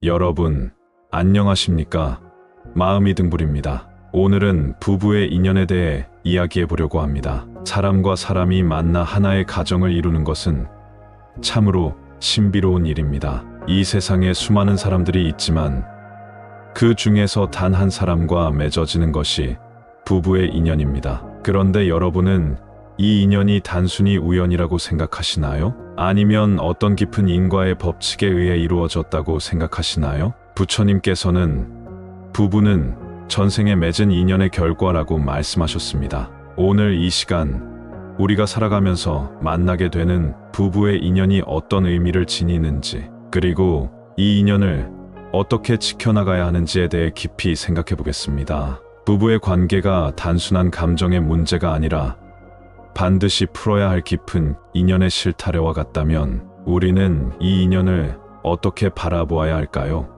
여러분, 안녕하십니까? 마음이등불입니다. 오늘은 부부의 인연에 대해 이야기해 보려고 합니다. 사람과 사람이 만나 하나의 가정을 이루는 것은 참으로 신비로운 일입니다. 이 세상에 수많은 사람들이 있지만 그 중에서 단 한 사람과 맺어지는 것이 부부의 인연입니다. 그런데 여러분은 이 인연이 단순히 우연이라고 생각하시나요? 아니면 어떤 깊은 인과의 법칙에 의해 이루어졌다고 생각하시나요? 부처님께서는 부부는 전생에 맺은 인연의 결과라고 말씀하셨습니다. 오늘 이 시간 우리가 살아가면서 만나게 되는 부부의 인연이 어떤 의미를 지니는지, 그리고 이 인연을 어떻게 지켜나가야 하는지에 대해 깊이 생각해 보겠습니다. 부부의 관계가 단순한 감정의 문제가 아니라 반드시 풀어야 할 깊은 인연의 실타래와 같다면 우리는 이 인연을 어떻게 바라보아야 할까요?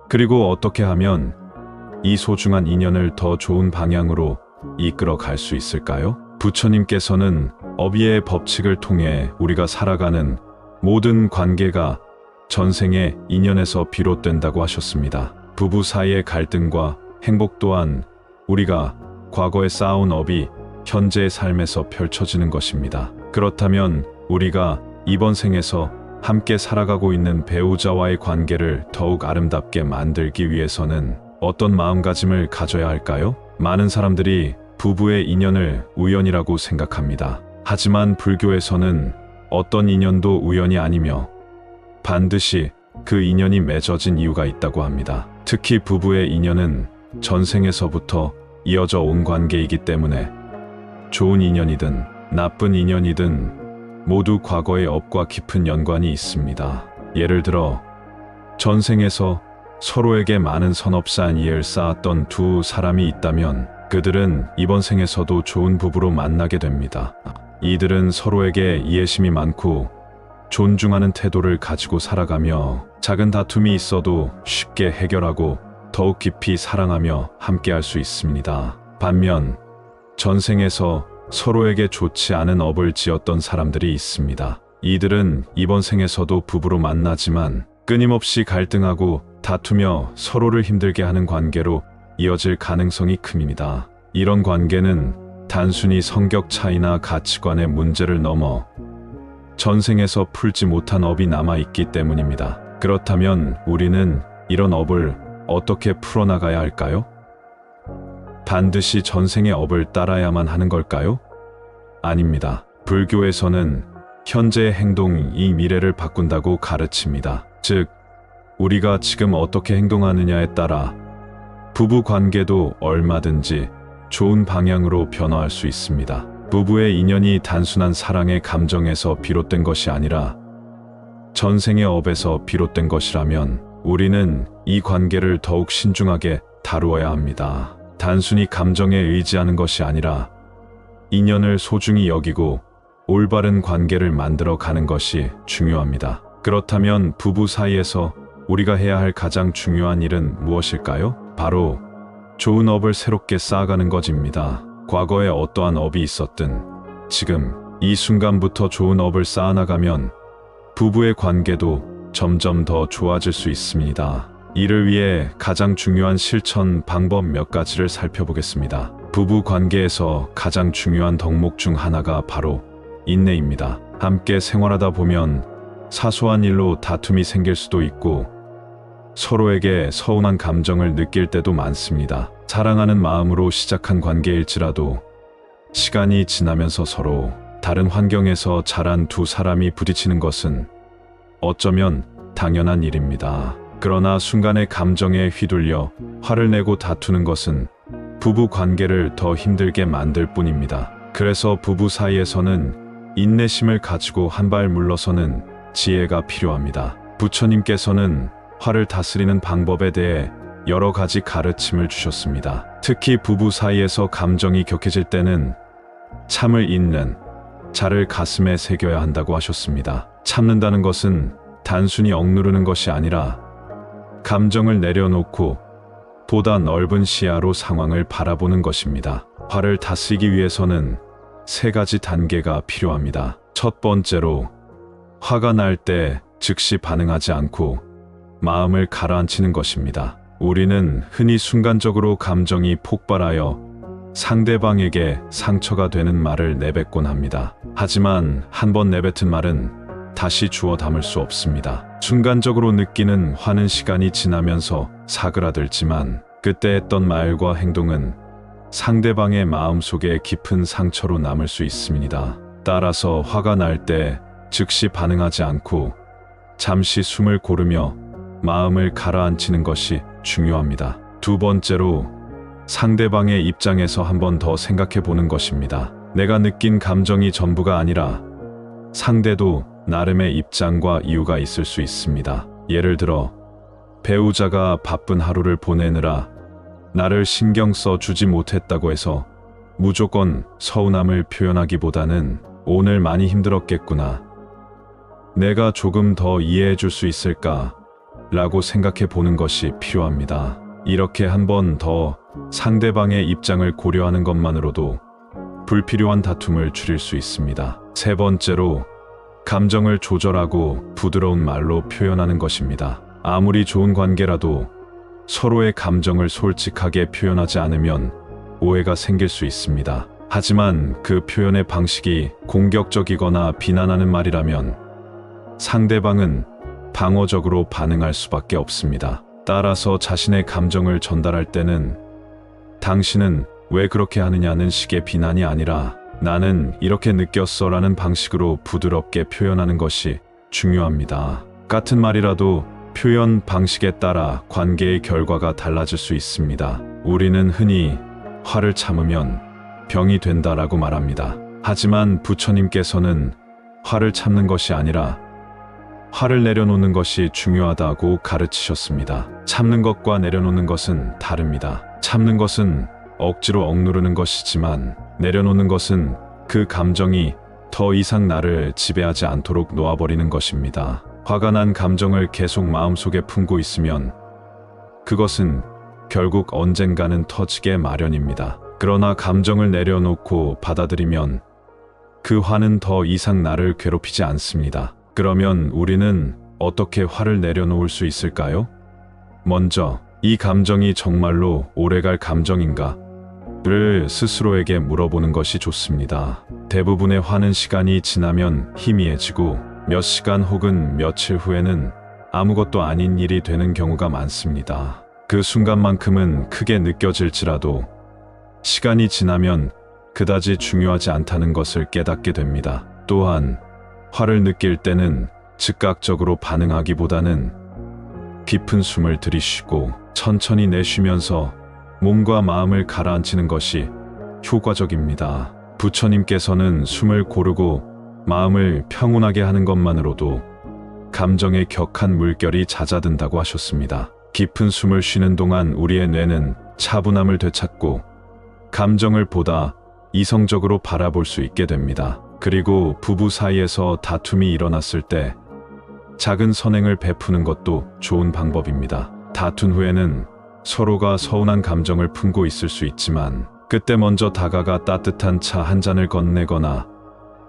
그리고 어떻게 하면 이 소중한 인연을 더 좋은 방향으로 이끌어 갈 수 있을까요? 부처님께서는 어비의 법칙을 통해 우리가 살아가는 모든 관계가 전생의 인연에서 비롯된다고 하셨습니다. 부부 사이의 갈등과 행복 또한 우리가 과거에 쌓아온 업이 현재의 삶에서 펼쳐지는 것입니다. 그렇다면 우리가 이번 생에서 함께 살아가고 있는 배우자와의 관계를 더욱 아름답게 만들기 위해서는 어떤 마음가짐을 가져야 할까요? 많은 사람들이 부부의 인연을 우연이라고 생각합니다. 하지만 불교에서는 어떤 인연도 우연이 아니며 반드시 그 인연이 맺어진 이유가 있다고 합니다. 특히 부부의 인연은 전생에서부터 이어져 온 관계이기 때문에 좋은 인연이든 나쁜 인연이든 모두 과거의 업과 깊은 연관이 있습니다. 예를 들어 전생에서 서로에게 많은 선업산 이해를 쌓았던 두 사람이 있다면 그들은 이번 생에서도 좋은 부부로 만나게 됩니다. 이들은 서로에게 이해심이 많고 존중하는 태도를 가지고 살아가며 작은 다툼이 있어도 쉽게 해결하고 더욱 깊이 사랑하며 함께할 수 있습니다. 반면 전생에서 서로에게 좋지 않은 업을 지었던 사람들이 있습니다. 이들은 이번 생에서도 부부로 만나지만 끊임없이 갈등하고 다투며 서로를 힘들게 하는 관계로 이어질 가능성이 큽니다. 이런 관계는 단순히 성격 차이나 가치관의 문제를 넘어 전생에서 풀지 못한 업이 남아있기 때문입니다. 그렇다면 우리는 이런 업을 어떻게 풀어나가야 할까요? 반드시 전생의 업을 따라야만 하는 걸까요? 아닙니다. 불교에서는 현재의 행동이 미래를 바꾼다고 가르칩니다. 즉, 우리가 지금 어떻게 행동하느냐에 따라 부부 관계도 얼마든지 좋은 방향으로 변화할 수 있습니다. 부부의 인연이 단순한 사랑의 감정에서 비롯된 것이 아니라 전생의 업에서 비롯된 것이라면 우리는 이 관계를 더욱 신중하게 다루어야 합니다. 단순히 감정에 의지하는 것이 아니라 인연을 소중히 여기고 올바른 관계를 만들어 가는 것이 중요합니다. 그렇다면 부부 사이에서 우리가 해야 할 가장 중요한 일은 무엇일까요? 바로 좋은 업을 새롭게 쌓아가는 것입니다. 과거에 어떠한 업이 있었든 지금 이 순간부터 좋은 업을 쌓아나가면 부부의 관계도 점점 더 좋아질 수 있습니다. 이를 위해 가장 중요한 실천 방법 몇 가지를 살펴보겠습니다. 부부 관계에서 가장 중요한 덕목 중 하나가 바로 인내입니다. 함께 생활하다 보면 사소한 일로 다툼이 생길 수도 있고 서로에게 서운한 감정을 느낄 때도 많습니다. 사랑하는 마음으로 시작한 관계일지라도 시간이 지나면서 서로 다른 환경에서 자란 두 사람이 부딪히는 것은 어쩌면 당연한 일입니다. 그러나 순간의 감정에 휘둘려 화를 내고 다투는 것은 부부 관계를 더 힘들게 만들 뿐입니다. 그래서 부부 사이에서는 인내심을 가지고 한 발 물러서는 지혜가 필요합니다. 부처님께서는 화를 다스리는 방법에 대해 여러 가지 가르침을 주셨습니다. 특히 부부 사이에서 감정이 격해질 때는 참을 잇는 자를 가슴에 새겨야 한다고 하셨습니다. 참는다는 것은 단순히 억누르는 것이 아니라 감정을 내려놓고 보다 넓은 시야로 상황을 바라보는 것입니다. 화를 다스리기 위해서는 세 가지 단계가 필요합니다. 첫 번째로, 화가 날 때 즉시 반응하지 않고 마음을 가라앉히는 것입니다. 우리는 흔히 순간적으로 감정이 폭발하여 상대방에게 상처가 되는 말을 내뱉곤 합니다. 하지만 한번 내뱉은 말은 다시 주워 담을 수 없습니다. 순간적으로 느끼는 화는 시간이 지나면서 사그라들지만 그때 했던 말과 행동은 상대방의 마음속에 깊은 상처로 남을 수 있습니다. 따라서 화가 날 때 즉시 반응하지 않고 잠시 숨을 고르며 마음을 가라앉히는 것이 중요합니다. 두 번째로 상대방의 입장에서 한 번 더 생각해 보는 것입니다. 내가 느낀 감정이 전부가 아니라 상대도 나름의 입장과 이유가 있을 수 있습니다. 예를 들어 배우자가 바쁜 하루를 보내느라 나를 신경 써 주지 못했다고 해서 무조건 서운함을 표현하기보다는 오늘 많이 힘들었겠구나. 내가 조금 더 이해해 줄 수 있을까? 라고 생각해 보는 것이 필요합니다. 이렇게 한 번 더 상대방의 입장을 고려하는 것만으로도 불필요한 다툼을 줄일 수 있습니다. 세 번째로 감정을 조절하고 부드러운 말로 표현하는 것입니다. 아무리 좋은 관계라도 서로의 감정을 솔직하게 표현하지 않으면 오해가 생길 수 있습니다. 하지만 그 표현의 방식이 공격적이거나 비난하는 말이라면 상대방은 방어적으로 반응할 수밖에 없습니다. 따라서 자신의 감정을 전달할 때는 당신은 왜 그렇게 하느냐는 식의 비난이 아니라 나는 이렇게 느꼈어 라는 방식으로 부드럽게 표현하는 것이 중요합니다. 같은 말이라도 표현 방식에 따라 관계의 결과가 달라질 수 있습니다. 우리는 흔히 화를 참으면 병이 된다라고 말합니다. 하지만 부처님께서는 화를 참는 것이 아니라 화를 내려놓는 것이 중요하다고 가르치셨습니다. 참는 것과 내려놓는 것은 다릅니다. 참는 것은 억지로 억누르는 것이지만 내려놓는 것은 그 감정이 더 이상 나를 지배하지 않도록 놓아버리는 것입니다. 화가 난 감정을 계속 마음속에 품고 있으면 그것은 결국 언젠가는 터지게 마련입니다. 그러나 감정을 내려놓고 받아들이면 그 화는 더 이상 나를 괴롭히지 않습니다. 그러면 우리는 어떻게 화를 내려놓을 수 있을까요? 먼저 이 감정이 정말로 오래갈 감정인가? 를 스스로에게 물어보는 것이 좋습니다. 대부분의 화는 시간이 지나면 희미해지고 몇 시간 혹은 며칠 후에는 아무것도 아닌 일이 되는 경우가 많습니다. 그 순간만큼은 크게 느껴질지라도 시간이 지나면 그다지 중요하지 않다는 것을 깨닫게 됩니다. 또한 화를 느낄 때는 즉각적으로 반응하기보다는 깊은 숨을 들이쉬고 천천히 내쉬면서 몸과 마음을 가라앉히는 것이 효과적입니다. 부처님께서는 숨을 고르고 마음을 평온하게 하는 것만으로도 감정의 격한 물결이 잦아든다고 하셨습니다. 깊은 숨을 쉬는 동안 우리의 뇌는 차분함을 되찾고 감정을 보다 이성적으로 바라볼 수 있게 됩니다. 그리고 부부 사이에서 다툼이 일어났을 때 작은 선행을 베푸는 것도 좋은 방법입니다. 다툰 후에는 서로가 서운한 감정을 품고 있을 수 있지만 그때 먼저 다가가 따뜻한 차 한 잔을 건네거나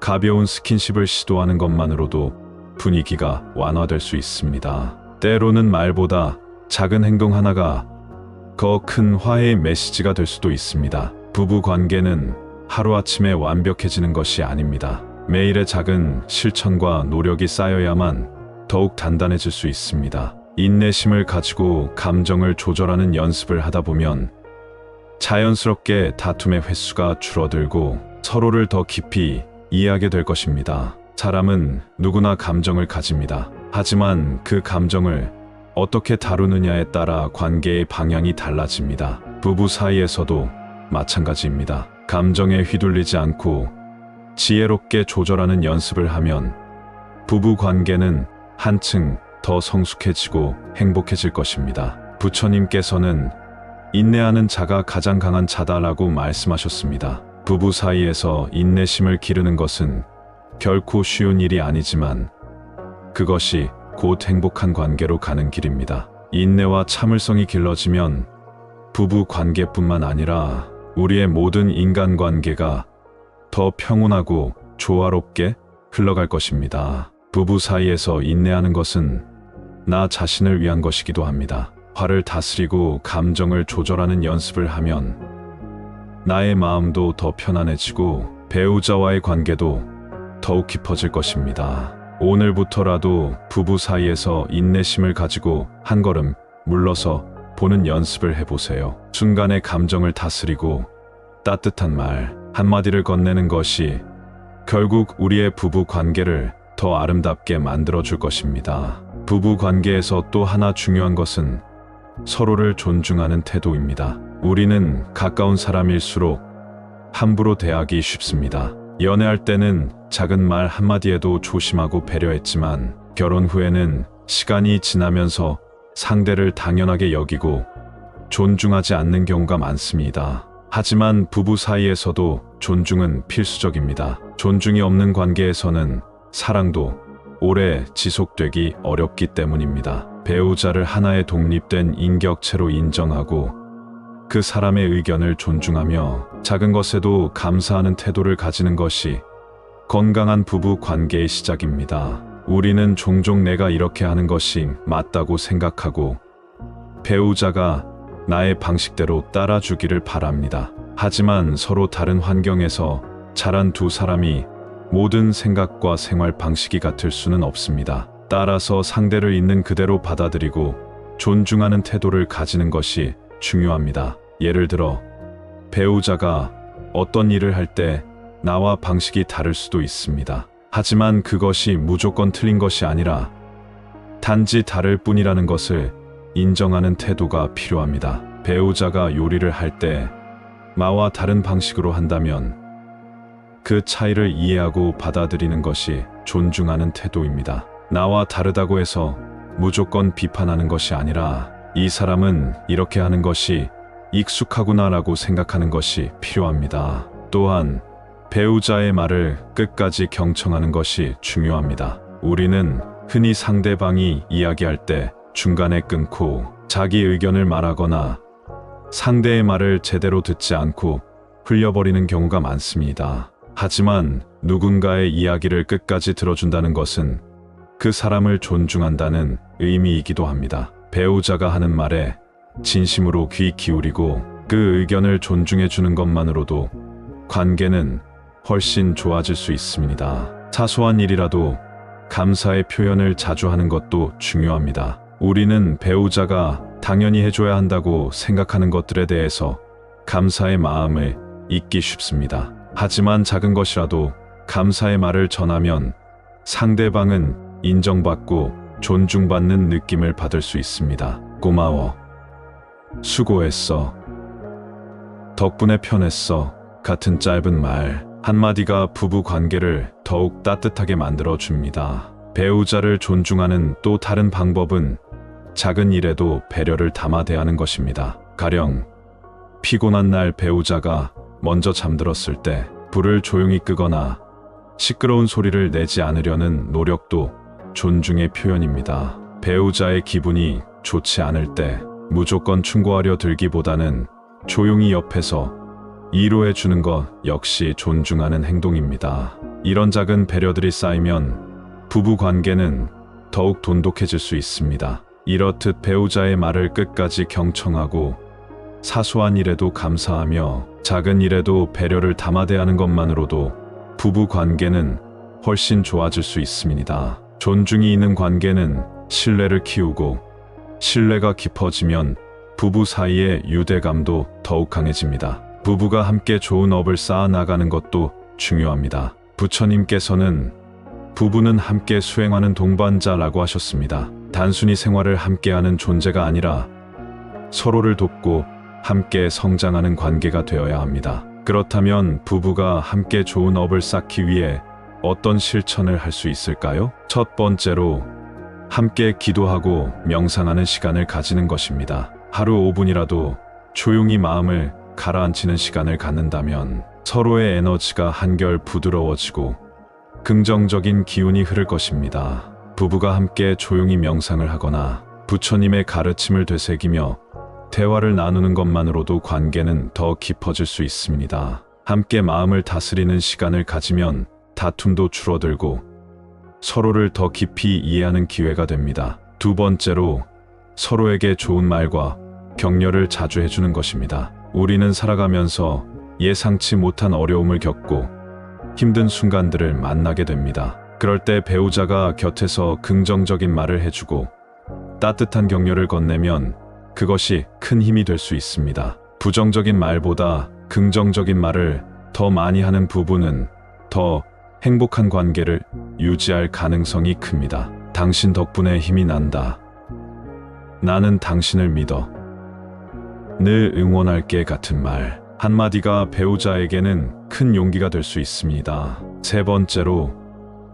가벼운 스킨십을 시도하는 것만으로도 분위기가 완화될 수 있습니다. 때로는 말보다 작은 행동 하나가 더 큰 화해의 메시지가 될 수도 있습니다. 부부 관계는 하루아침에 완벽해지는 것이 아닙니다. 매일의 작은 실천과 노력이 쌓여야만 더욱 단단해질 수 있습니다. 인내심을 가지고 감정을 조절하는 연습을 하다 보면 자연스럽게 다툼의 횟수가 줄어들고 서로를 더 깊이 이해하게 될 것입니다. 사람은 누구나 감정을 가집니다. 하지만 그 감정을 어떻게 다루느냐에 따라 관계의 방향이 달라집니다. 부부 사이에서도 마찬가지입니다. 감정에 휘둘리지 않고 지혜롭게 조절하는 연습을 하면 부부 관계는 한층 더 성숙해지고 행복해질 것입니다. 부처님께서는 인내하는 자가 가장 강한 자다라고 말씀하셨습니다. 부부 사이에서 인내심을 기르는 것은 결코 쉬운 일이 아니지만 그것이 곧 행복한 관계로 가는 길입니다. 인내와 참을성이 길러지면 부부 관계뿐만 아니라 우리의 모든 인간관계가 더 평온하고 조화롭게 흘러갈 것입니다. 부부 사이에서 인내하는 것은 나 자신을 위한 것이기도 합니다. 화를 다스리고 감정을 조절하는 연습을 하면 나의 마음도 더 편안해지고 배우자와의 관계도 더욱 깊어질 것입니다. 오늘부터라도 부부 사이에서 인내심을 가지고 한 걸음 물러서 보는 연습을 해보세요. 순간의 감정을 다스리고 따뜻한 말 한마디를 건네는 것이 결국 우리의 부부 관계를 더 아름답게 만들어줄 것입니다. 부부 관계에서 또 하나 중요한 것은 서로를 존중하는 태도입니다. 우리는 가까운 사람일수록 함부로 대하기 쉽습니다. 연애할 때는 작은 말 한마디에도 조심하고 배려했지만 결혼 후에는 시간이 지나면서 상대를 당연하게 여기고 존중하지 않는 경우가 많습니다. 하지만 부부 사이에서도 존중은 필수적입니다. 존중이 없는 관계에서는 사랑도 오래 지속되기 어렵기 때문입니다. 배우자를 하나의 독립된 인격체로 인정하고 그 사람의 의견을 존중하며 작은 것에도 감사하는 태도를 가지는 것이 건강한 부부 관계의 시작입니다. 우리는 종종 내가 이렇게 하는 것이 맞다고 생각하고 배우자가 나의 방식대로 따라주기를 바랍니다. 하지만 서로 다른 환경에서 자란 두 사람이 모든 생각과 생활 방식이 같을 수는 없습니다. 따라서 상대를 있는 그대로 받아들이고 존중하는 태도를 가지는 것이 중요합니다. 예를 들어 배우자가 어떤 일을 할 때 나와 방식이 다를 수도 있습니다. 하지만 그것이 무조건 틀린 것이 아니라 단지 다를 뿐이라는 것을 인정하는 태도가 필요합니다. 배우자가 요리를 할 때 나와 다른 방식으로 한다면 그 차이를 이해하고 받아들이는 것이 존중하는 태도입니다. 나와 다르다고 해서 무조건 비판하는 것이 아니라 이 사람은 이렇게 하는 것이 익숙하구나라고 생각하는 것이 필요합니다. 또한 배우자의 말을 끝까지 경청하는 것이 중요합니다. 우리는 흔히 상대방이 이야기할 때 중간에 끊고 자기 의견을 말하거나 상대의 말을 제대로 듣지 않고 흘려버리는 경우가 많습니다. 하지만 누군가의 이야기를 끝까지 들어준다는 것은 그 사람을 존중한다는 의미이기도 합니다. 배우자가 하는 말에 진심으로 귀 기울이고 그 의견을 존중해 주는 것만으로도 관계는 훨씬 좋아질 수 있습니다. 사소한 일이라도 감사의 표현을 자주 하는 것도 중요합니다. 우리는 배우자가 당연히 해줘야 한다고 생각하는 것들에 대해서 감사의 마음을 잊기 쉽습니다. 하지만 작은 것이라도 감사의 말을 전하면 상대방은 인정받고 존중받는 느낌을 받을 수 있습니다. 고마워. 수고했어. 덕분에 편했어. 같은 짧은 말 한마디가 부부 관계를 더욱 따뜻하게 만들어줍니다. 배우자를 존중하는 또 다른 방법은 작은 일에도 배려를 담아 대하는 것입니다. 가령 피곤한 날 배우자가 먼저 잠들었을 때 불을 조용히 끄거나 시끄러운 소리를 내지 않으려는 노력도 존중의 표현입니다. 배우자의 기분이 좋지 않을 때 무조건 충고하려 들기보다는 조용히 옆에서 위로해 주는 것 역시 존중하는 행동입니다. 이런 작은 배려들이 쌓이면 부부 관계는 더욱 돈독해질 수 있습니다. 이렇듯 배우자의 말을 끝까지 경청하고 사소한 일에도 감사하며 작은 일에도 배려를 담아 대하는 것만으로도 부부 관계는 훨씬 좋아질 수 있습니다. 존중이 있는 관계는 신뢰를 키우고 신뢰가 깊어지면 부부 사이의 유대감도 더욱 강해집니다. 부부가 함께 좋은 업을 쌓아 나가는 것도 중요합니다. 부처님께서는 부부는 함께 수행하는 동반자라고 하셨습니다. 단순히 생활을 함께하는 존재가 아니라 서로를 돕고 함께 성장하는 관계가 되어야 합니다. 그렇다면 부부가 함께 좋은 업을 쌓기 위해 어떤 실천을 할 수 있을까요? 첫 번째로 함께 기도하고 명상하는 시간을 가지는 것입니다. 하루 5분이라도 조용히 마음을 가라앉히는 시간을 갖는다면 서로의 에너지가 한결 부드러워지고 긍정적인 기운이 흐를 것입니다. 부부가 함께 조용히 명상을 하거나 부처님의 가르침을 되새기며 대화를 나누는 것만으로도 관계는 더 깊어질 수 있습니다. 함께 마음을 다스리는 시간을 가지면 다툼도 줄어들고 서로를 더 깊이 이해하는 기회가 됩니다. 두 번째로 서로에게 좋은 말과 격려를 자주 해주는 것입니다. 우리는 살아가면서 예상치 못한 어려움을 겪고 힘든 순간들을 만나게 됩니다. 그럴 때 배우자가 곁에서 긍정적인 말을 해주고 따뜻한 격려를 건네면 그것이 큰 힘이 될 수 있습니다. 부정적인 말보다 긍정적인 말을 더 많이 하는 부부는 더 행복한 관계를 유지할 가능성이 큽니다. 당신 덕분에 힘이 난다. 나는 당신을 믿어. 늘 응원할게 같은 말 한마디가 배우자에게는 큰 용기가 될 수 있습니다. 세 번째로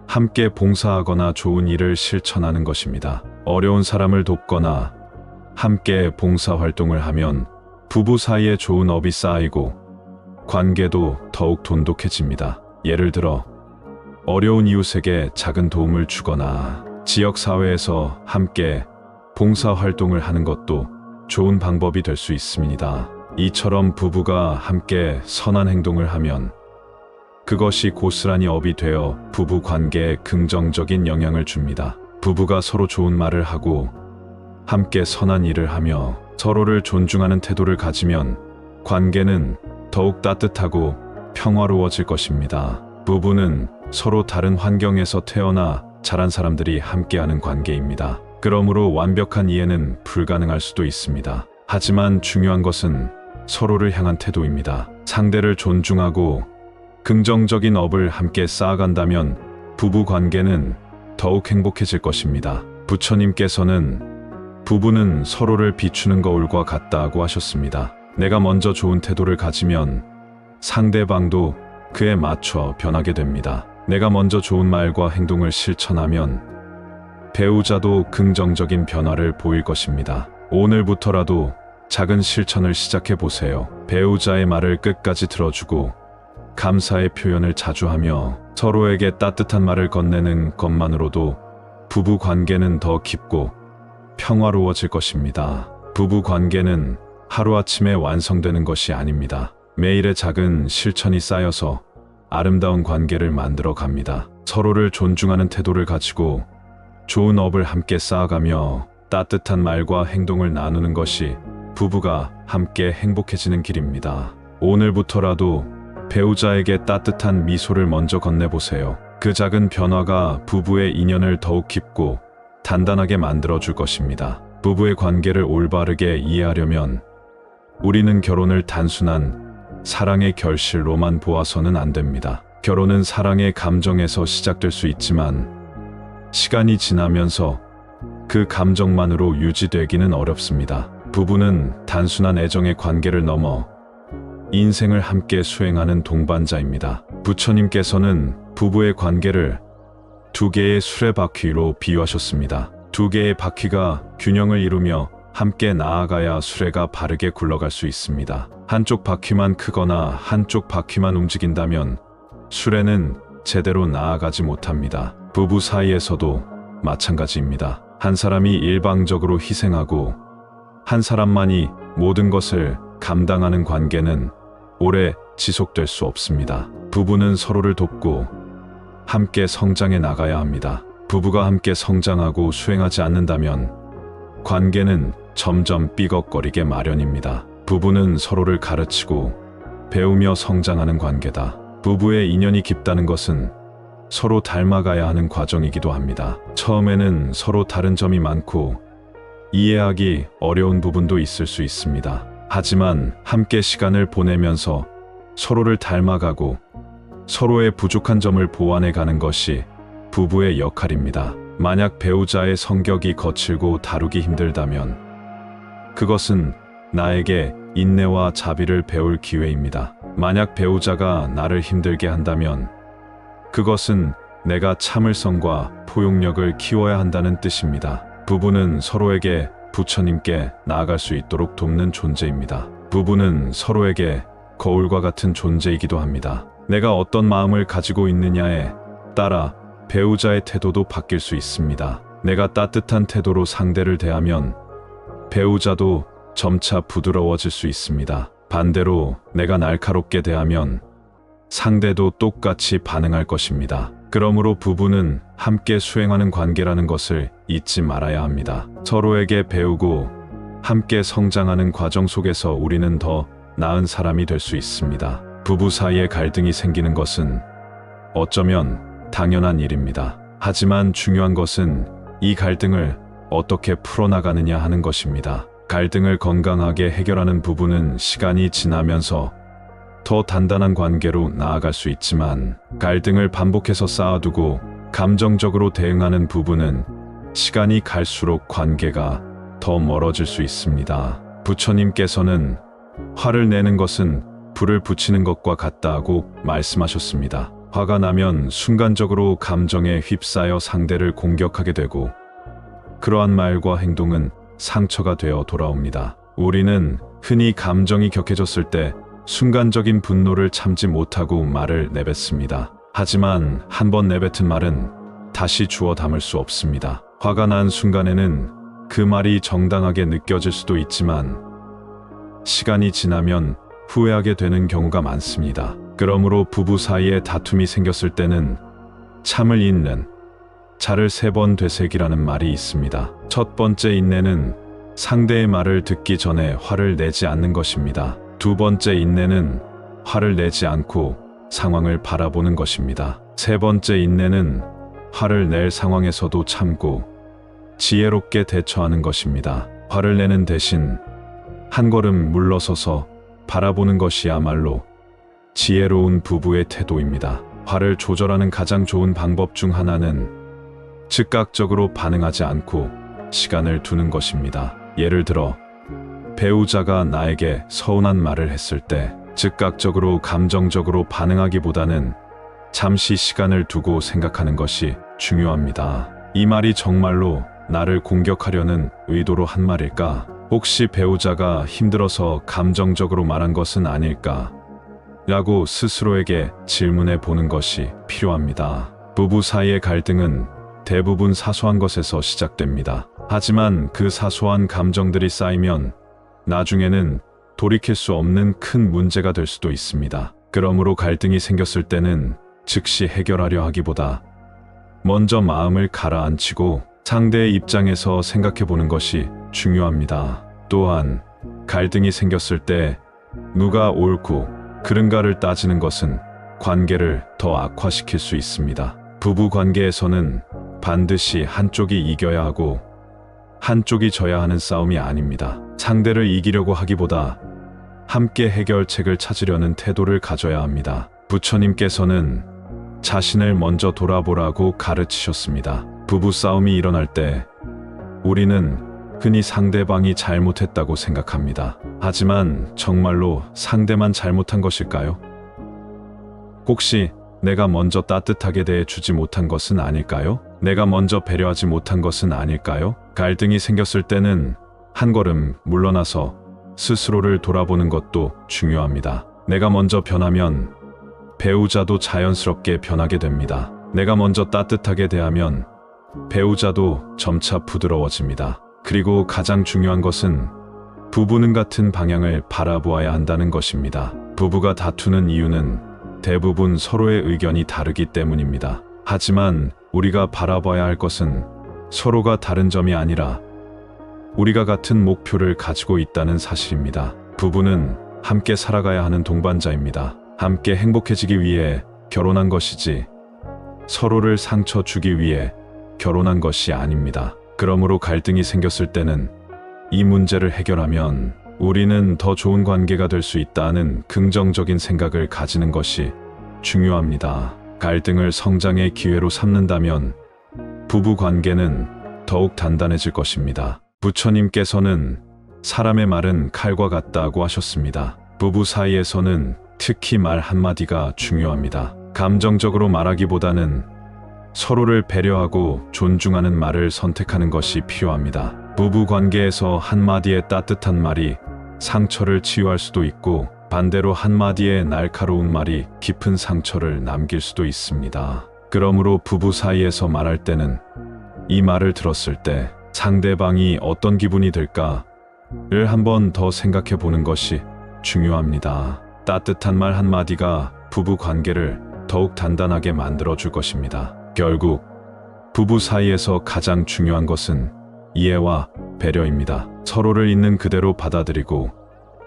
함께 봉사하거나 좋은 일을 실천하는 것입니다. 어려운 사람을 돕거나 함께 봉사활동을 하면 부부 사이에 좋은 업이 쌓이고 관계도 더욱 돈독해집니다. 예를 들어 어려운 이웃에게 작은 도움을 주거나 지역사회에서 함께 봉사활동을 하는 것도 좋은 방법이 될 수 있습니다. 이처럼 부부가 함께 선한 행동을 하면 그것이 고스란히 업이 되어 부부 관계에 긍정적인 영향을 줍니다. 부부가 서로 좋은 말을 하고 함께 선한 일을 하며 서로를 존중하는 태도를 가지면 관계는 더욱 따뜻하고 평화로워질 것입니다. 부부는 서로 다른 환경에서 태어나 자란 사람들이 함께하는 관계입니다. 그러므로 완벽한 이해는 불가능할 수도 있습니다. 하지만 중요한 것은 서로를 향한 태도입니다. 상대를 존중하고 긍정적인 업을 함께 쌓아간다면 부부 관계는 더욱 행복해질 것입니다. 부처님께서는 부부는 서로를 비추는 거울과 같다고 하셨습니다. 내가 먼저 좋은 태도를 가지면 상대방도 그에 맞춰 변하게 됩니다. 내가 먼저 좋은 말과 행동을 실천하면 배우자도 긍정적인 변화를 보일 것입니다. 오늘부터라도 작은 실천을 시작해 보세요. 배우자의 말을 끝까지 들어주고 감사의 표현을 자주 하며 서로에게 따뜻한 말을 건네는 것만으로도 부부 관계는 더 깊고 평화로워질 것입니다. 부부 관계는 하루아침에 완성되는 것이 아닙니다. 매일의 작은 실천이 쌓여서 아름다운 관계를 만들어 갑니다. 서로를 존중하는 태도를 가지고 좋은 업을 함께 쌓아가며 따뜻한 말과 행동을 나누는 것이 부부가 함께 행복해지는 길입니다. 오늘부터라도 배우자에게 따뜻한 미소를 먼저 건네보세요. 그 작은 변화가 부부의 인연을 더욱 깊고 단단하게 만들어줄 것입니다. 부부의 관계를 올바르게 이해하려면 우리는 결혼을 단순한 사랑의 결실로만 보아서는 안 됩니다. 결혼은 사랑의 감정에서 시작될 수 있지만 시간이 지나면서 그 감정만으로 유지되기는 어렵습니다. 부부는 단순한 애정의 관계를 넘어 인생을 함께 수행하는 동반자입니다. 부처님께서는 부부의 관계를 두 개의 수레바퀴로 비유하셨습니다. 두 개의 바퀴가 균형을 이루며 함께 나아가야 수레가 바르게 굴러갈 수 있습니다. 한쪽 바퀴만 크거나 한쪽 바퀴만 움직인다면 수레는 제대로 나아가지 못합니다. 부부 사이에서도 마찬가지입니다. 한 사람이 일방적으로 희생하고 한 사람만이 모든 것을 감당하는 관계는 오래 지속될 수 없습니다. 부부는 서로를 돕고 함께 성장해 나가야 합니다. 부부가 함께 성장하고 수행하지 않는다면 관계는 점점 삐걱거리게 마련입니다. 부부는 서로를 가르치고 배우며 성장하는 관계다. 부부의 인연이 깊다는 것은 서로 닮아가야 하는 과정이기도 합니다. 처음에는 서로 다른 점이 많고 이해하기 어려운 부분도 있을 수 있습니다. 하지만 함께 시간을 보내면서 서로를 닮아가고 서로의 부족한 점을 보완해 가는 것이 부부의 역할입니다. 만약 배우자의 성격이 거칠고 다루기 힘들다면 그것은 나에게 인내와 자비를 배울 기회입니다. 만약 배우자가 나를 힘들게 한다면 그것은 내가 참을성과 포용력을 키워야 한다는 뜻입니다. 부부는 서로에게 부처님께 나아갈 수 있도록 돕는 존재입니다. 부부는 서로에게 거울과 같은 존재이기도 합니다. 내가 어떤 마음을 가지고 있느냐에 따라 배우자의 태도도 바뀔 수 있습니다. 내가 따뜻한 태도로 상대를 대하면 배우자도 점차 부드러워질 수 있습니다. 반대로 내가 날카롭게 대하면 상대도 똑같이 반응할 것입니다. 그러므로 부부는 함께 수행하는 관계라는 것을 잊지 말아야 합니다. 서로에게 배우고 함께 성장하는 과정 속에서 우리는 더 나은 사람이 될 수 있습니다. 부부 사이에 갈등이 생기는 것은 어쩌면 당연한 일입니다. 하지만 중요한 것은 이 갈등을 어떻게 풀어나가느냐 하는 것입니다. 갈등을 건강하게 해결하는 부부는 시간이 지나면서 더 단단한 관계로 나아갈 수 있지만, 갈등을 반복해서 쌓아두고 감정적으로 대응하는 부부는 시간이 갈수록 관계가 더 멀어질 수 있습니다. 부처님께서는 화를 내는 것은 불을 붙이는 것과 같다고 말씀하셨습니다. 화가 나면 순간적으로 감정에 휩싸여 상대를 공격하게 되고, 그러한 말과 행동은 상처가 되어 돌아옵니다. 우리는 흔히 감정이 격해졌을 때 순간적인 분노를 참지 못하고 말을 내뱉습니다. 하지만 한번 내뱉은 말은 다시 주워 담을 수 없습니다. 화가 난 순간에는 그 말이 정당하게 느껴질 수도 있지만, 시간이 지나면 후회하게 되는 경우가 많습니다. 그러므로 부부 사이에 다툼이 생겼을 때는 참을 잇는 자를 3번 되새기라는 말이 있습니다. 첫 번째 인내는 상대의 말을 듣기 전에 화를 내지 않는 것입니다. 두 번째 인내는 화를 내지 않고 상황을 바라보는 것입니다. 세 번째 인내는 화를 낼 상황에서도 참고 지혜롭게 대처하는 것입니다. 화를 내는 대신 한 걸음 물러서서 바라보는 것이야말로 지혜로운 부부의 태도입니다. 화를 조절하는 가장 좋은 방법 중 하나는 즉각적으로 반응하지 않고 시간을 두는 것입니다. 예를 들어 배우자가 나에게 서운한 말을 했을 때 즉각적으로 감정적으로 반응하기보다는 잠시 시간을 두고 생각하는 것이 중요합니다. 이 말이 정말로 나를 공격하려는 의도로 한 말일까? 혹시 배우자가 힘들어서 감정적으로 말한 것은 아닐까? 라고 스스로에게 질문해 보는 것이 필요합니다. 부부 사이의 갈등은 대부분 사소한 것에서 시작됩니다. 하지만 그 사소한 감정들이 쌓이면 나중에는 돌이킬 수 없는 큰 문제가 될 수도 있습니다. 그러므로 갈등이 생겼을 때는 즉시 해결하려 하기보다 먼저 마음을 가라앉히고 상대의 입장에서 생각해 보는 것이 중요합니다. 또한 갈등이 생겼을 때 누가 옳고 그른가를 따지는 것은 관계를 더 악화시킬 수 있습니다. 부부 관계에서는 반드시 한쪽이 이겨야 하고 한쪽이 져야 하는 싸움이 아닙니다. 상대를 이기려고 하기보다 함께 해결책을 찾으려는 태도를 가져야 합니다. 부처님께서는 자신을 먼저 돌아보라고 가르치셨습니다. 부부 싸움이 일어날 때 우리는 흔히 상대방이 잘못했다고 생각합니다. 하지만 정말로 상대만 잘못한 것일까요? 혹시 내가 먼저 따뜻하게 대해 주지 못한 것은 아닐까요? 내가 먼저 배려하지 못한 것은 아닐까요? 갈등이 생겼을 때는 한 걸음 물러나서 스스로를 돌아보는 것도 중요합니다. 내가 먼저 변하면 배우자도 자연스럽게 변하게 됩니다. 내가 먼저 따뜻하게 대하면 배우자도 점차 부드러워집니다. 그리고 가장 중요한 것은 부부는 같은 방향을 바라보아야 한다는 것입니다. 부부가 다투는 이유는 대부분 서로의 의견이 다르기 때문입니다. 하지만 우리가 바라봐야 할 것은 서로가 다른 점이 아니라 우리가 같은 목표를 가지고 있다는 사실입니다. 부부는 함께 살아가야 하는 동반자입니다. 함께 행복해지기 위해 결혼한 것이지 서로를 상처 주기 위해 결혼한 것이 아닙니다. 그러므로 갈등이 생겼을 때는 이 문제를 해결하면 우리는 더 좋은 관계가 될 수 있다는 긍정적인 생각을 가지는 것이 중요합니다. 갈등을 성장의 기회로 삼는다면 부부 관계는 더욱 단단해질 것입니다. 부처님께서는 사람의 말은 칼과 같다고 하셨습니다. 부부 사이에서는 특히 말 한마디가 중요합니다. 감정적으로 말하기보다는 서로를 배려하고 존중하는 말을 선택하는 것이 필요합니다. 부부 관계에서 한마디의 따뜻한 말이 상처를 치유할 수도 있고, 반대로 한마디의 날카로운 말이 깊은 상처를 남길 수도 있습니다. 그러므로 부부 사이에서 말할 때는 이 말을 들었을 때 상대방이 어떤 기분이 들까를 한번 더 생각해 보는 것이 중요합니다. 따뜻한 말 한마디가 부부 관계를 더욱 단단하게 만들어 줄 것입니다. 결국 부부 사이에서 가장 중요한 것은 이해와 배려입니다. 서로를 있는 그대로 받아들이고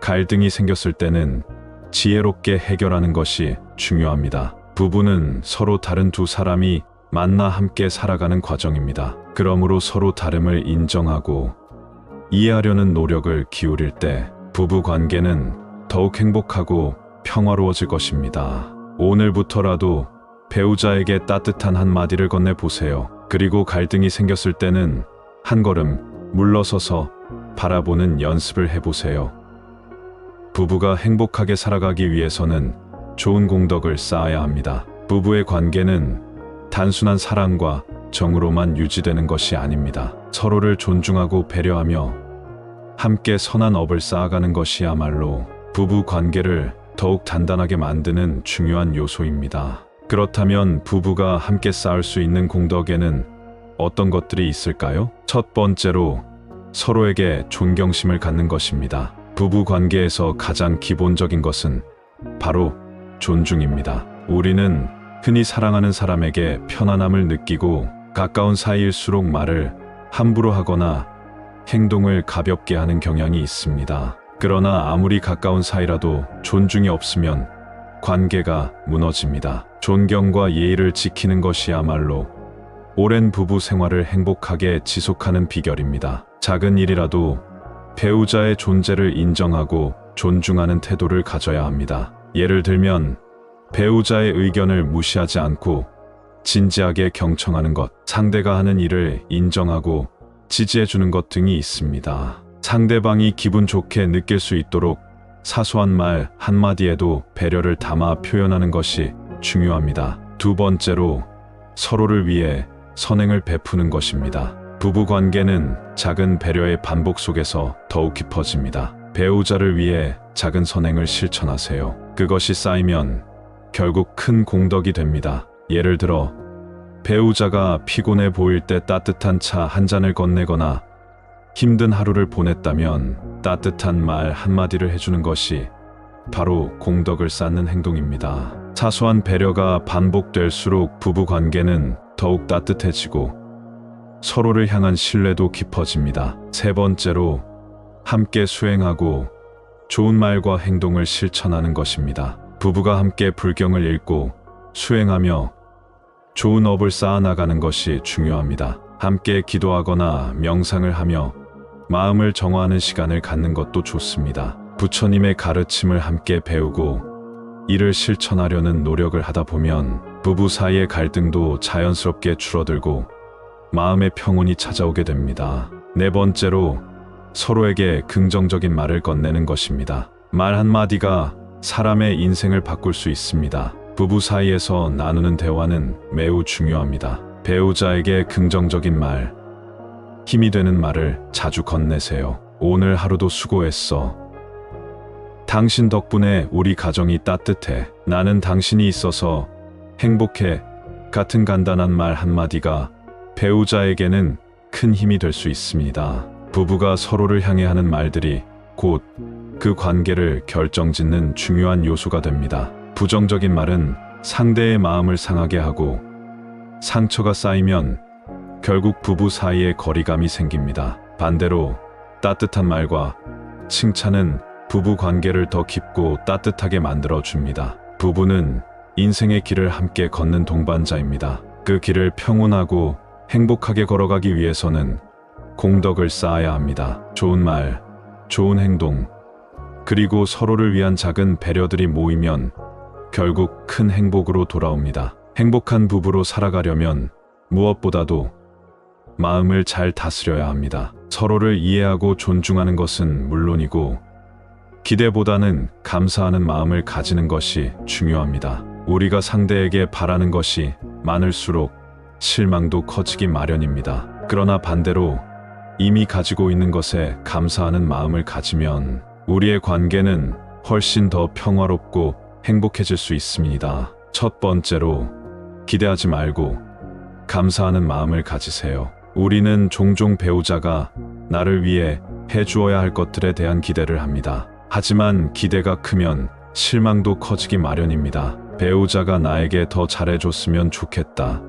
갈등이 생겼을 때는 지혜롭게 해결하는 것이 중요합니다. 부부는 서로 다른 두 사람이 만나 함께 살아가는 과정입니다. 그러므로 서로 다름을 인정하고 이해하려는 노력을 기울일 때 부부 관계는 더욱 행복하고 평화로워질 것입니다. 오늘부터라도 배우자에게 따뜻한 한마디를 건네보세요. 그리고 갈등이 생겼을 때는 한 걸음 물러서서 바라보는 연습을 해보세요. 부부가 행복하게 살아가기 위해서는 좋은 공덕을 쌓아야 합니다. 부부의 관계는 단순한 사랑과 정으로만 유지되는 것이 아닙니다. 서로를 존중하고 배려하며 함께 선한 업을 쌓아가는 것이야말로 부부 관계를 더욱 단단하게 만드는 중요한 요소입니다. 그렇다면 부부가 함께 쌓을 수 있는 공덕에는 어떤 것들이 있을까요? 첫 번째로 서로에게 존경심을 갖는 것입니다. 부부 관계에서 가장 기본적인 것은 바로 존중입니다. 우리는 흔히 사랑하는 사람에게 편안함을 느끼고 가까운 사이일수록 말을 함부로 하거나 행동을 가볍게 하는 경향이 있습니다. 그러나 아무리 가까운 사이라도 존중이 없으면 관계가 무너집니다. 존경과 예의를 지키는 것이야말로 오랜 부부 생활을 행복하게 지속하는 비결입니다. 작은 일이라도 배우자의 존재를 인정하고 존중하는 태도를 가져야 합니다. 예를 들면 배우자의 의견을 무시하지 않고 진지하게 경청하는 것, 상대가 하는 일을 인정하고 지지해주는 것 등이 있습니다. 상대방이 기분 좋게 느낄 수 있도록 사소한 말 한마디에도 배려를 담아 표현하는 것이 중요합니다. 두 번째로 서로를 위해 선행을 베푸는 것입니다. 부부 관계는 작은 배려의 반복 속에서 더욱 깊어집니다. 배우자를 위해 작은 선행을 실천하세요. 그것이 쌓이면 결국 큰 공덕이 됩니다. 예를 들어 배우자가 피곤해 보일 때 따뜻한 차 한 잔을 건네거나 힘든 하루를 보냈다면 따뜻한 말 한마디를 해주는 것이 바로 공덕을 쌓는 행동입니다. 사소한 배려가 반복될수록 부부 관계는 더욱 따뜻해지고 서로를 향한 신뢰도 깊어집니다. 세 번째로 함께 수행하고 좋은 말과 행동을 실천하는 것입니다. 부부가 함께 불경을 읽고 수행하며 좋은 업을 쌓아나가는 것이 중요합니다. 함께 기도하거나 명상을 하며 마음을 정화하는 시간을 갖는 것도 좋습니다. 부처님의 가르침을 함께 배우고 이를 실천하려는 노력을 하다 보면 부부 사이의 갈등도 자연스럽게 줄어들고 마음의 평온이 찾아오게 됩니다. 네 번째로 서로에게 긍정적인 말을 건네는 것입니다. 말 한마디가 사람의 인생을 바꿀 수 있습니다. 부부 사이에서 나누는 대화는 매우 중요합니다. 배우자에게 긍정적인 말, 힘이 되는 말을 자주 건네세요. 오늘 하루도 수고했어. 당신 덕분에 우리 가정이 따뜻해. 나는 당신이 있어서 행복해. 같은 간단한 말 한마디가 배우자에게는 큰 힘이 될 수 있습니다. 부부가 서로를 향해 하는 말들이 곧 그 관계를 결정짓는 중요한 요소가 됩니다. 부정적인 말은 상대의 마음을 상하게 하고 상처가 쌓이면 결국 부부 사이에 거리감이 생깁니다. 반대로 따뜻한 말과 칭찬은 부부 관계를 더 깊고 따뜻하게 만들어 줍니다. 부부는 인생의 길을 함께 걷는 동반자입니다. 그 길을 평온하고 행복하게 걸어가기 위해서는 공덕을 쌓아야 합니다. 좋은 말, 좋은 행동, 그리고 서로를 위한 작은 배려들이 모이면 결국 큰 행복으로 돌아옵니다. 행복한 부부로 살아가려면 무엇보다도 마음을 잘 다스려야 합니다. 서로를 이해하고 존중하는 것은 물론이고 기대보다는 감사하는 마음을 가지는 것이 중요합니다. 우리가 상대에게 바라는 것이 많을수록 실망도 커지기 마련입니다. 그러나 반대로 이미 가지고 있는 것에 감사하는 마음을 가지면 우리의 관계는 훨씬 더 평화롭고 행복해질 수 있습니다. 첫 번째로 기대하지 말고 감사하는 마음을 가지세요. 우리는 종종 배우자가 나를 위해 해주어야 할 것들에 대한 기대를 합니다. 하지만 기대가 크면 실망도 커지기 마련입니다. 배우자가 나에게 더 잘해줬으면 좋겠다.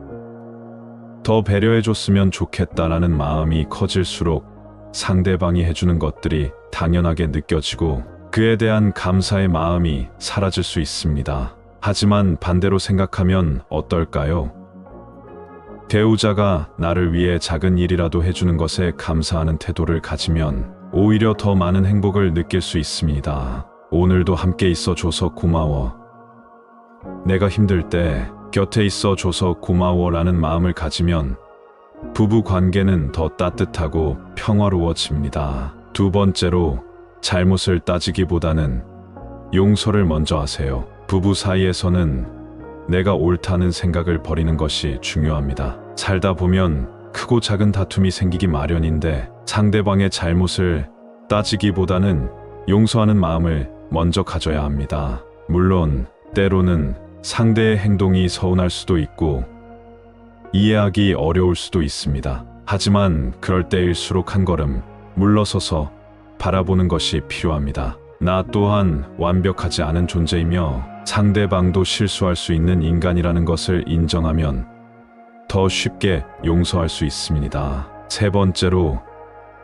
더 배려해줬으면 좋겠다라는 마음이 커질수록 상대방이 해주는 것들이 당연하게 느껴지고 그에 대한 감사의 마음이 사라질 수 있습니다. 하지만 반대로 생각하면 어떨까요? 배우자가 나를 위해 작은 일이라도 해주는 것에 감사하는 태도를 가지면 오히려 더 많은 행복을 느낄 수 있습니다. 오늘도 함께 있어줘서 고마워. 내가 힘들 때 곁에 있어줘서 고마워라는 마음을 가지면 부부 관계는 더 따뜻하고 평화로워집니다. 두 번째로, 잘못을 따지기보다는 용서를 먼저 하세요. 부부 사이에서는 내가 옳다는 생각을 버리는 것이 중요합니다. 살다 보면 크고 작은 다툼이 생기기 마련인데 상대방의 잘못을 따지기보다는 용서하는 마음을 먼저 가져야 합니다. 물론 때로는 상대의 행동이 서운할 수도 있고 이해하기 어려울 수도 있습니다. 하지만 그럴 때일수록 한 걸음 물러서서 바라보는 것이 필요합니다. 나 또한 완벽하지 않은 존재이며 상대방도 실수할 수 있는 인간이라는 것을 인정하면 더 쉽게 용서할 수 있습니다. 세 번째로,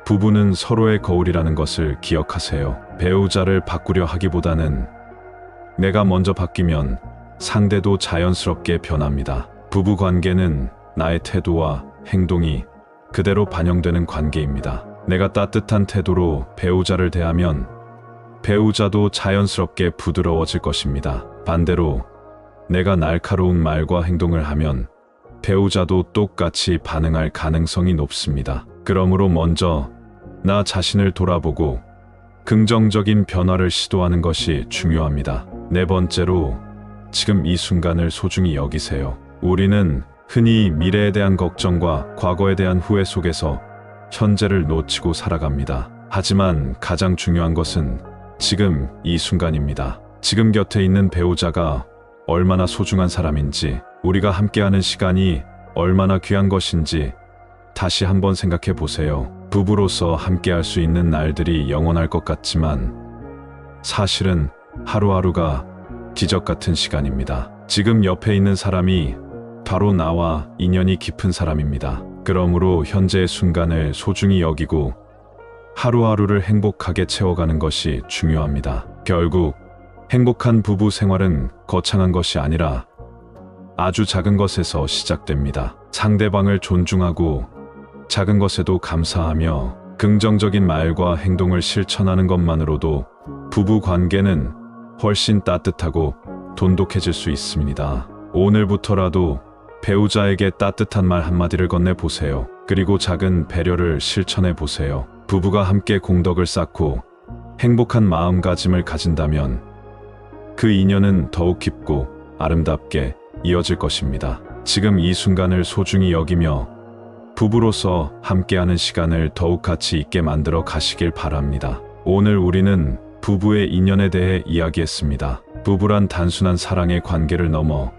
부부는 서로의 거울이라는 것을 기억하세요. 배우자를 바꾸려 하기보다는 내가 먼저 바뀌면 상대도 자연스럽게 변합니다. 부부 관계는 나의 태도와 행동이 그대로 반영되는 관계입니다. 내가 따뜻한 태도로 배우자를 대하면 배우자도 자연스럽게 부드러워질 것입니다. 반대로 내가 날카로운 말과 행동을 하면 배우자도 똑같이 반응할 가능성이 높습니다. 그러므로 먼저 나 자신을 돌아보고 긍정적인 변화를 시도하는 것이 중요합니다. 네 번째로, 지금 이 순간을 소중히 여기세요. 우리는 흔히 미래에 대한 걱정과 과거에 대한 후회 속에서 현재를 놓치고 살아갑니다. 하지만 가장 중요한 것은 지금 이 순간입니다. 지금 곁에 있는 배우자가 얼마나 소중한 사람인지, 우리가 함께하는 시간이 얼마나 귀한 것인지 다시 한번 생각해 보세요. 부부로서 함께할 수 있는 날들이 영원할 것 같지만 사실은 하루하루가 기적 같은 시간입니다. 지금 옆에 있는 사람이 바로 나와 인연이 깊은 사람입니다. 그러므로 현재의 순간을 소중히 여기고 하루하루를 행복하게 채워가는 것이 중요합니다. 결국 행복한 부부 생활은 거창한 것이 아니라 아주 작은 것에서 시작됩니다. 상대방을 존중하고 작은 것에도 감사하며 긍정적인 말과 행동을 실천하는 것만으로도 부부 관계는 훨씬 따뜻하고 돈독해질 수 있습니다. 오늘부터라도 배우자에게 따뜻한 말 한마디를 건네보세요. 그리고 작은 배려를 실천해 보세요. 부부가 함께 공덕을 쌓고 행복한 마음가짐을 가진다면 그 인연은 더욱 깊고 아름답게 이어질 것입니다. 지금 이 순간을 소중히 여기며 부부로서 함께하는 시간을 더욱 가치 있게 만들어 가시길 바랍니다. 오늘 우리는 부부의 인연에 대해 이야기했습니다. 부부란 단순한 사랑의 관계를 넘어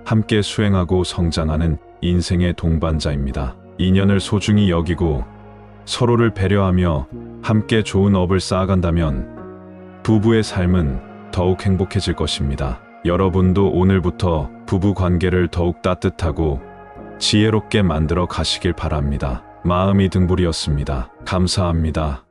함께 수행하고 성장하는 인생의 동반자입니다. 인연을 소중히 여기고 서로를 배려하며 함께 좋은 업을 쌓아간다면 부부의 삶은 더욱 행복해질 것입니다. 여러분도 오늘부터 부부 관계를 더욱 따뜻하고 지혜롭게 만들어 가시길 바랍니다. 마음이 등불이었습니다. 감사합니다.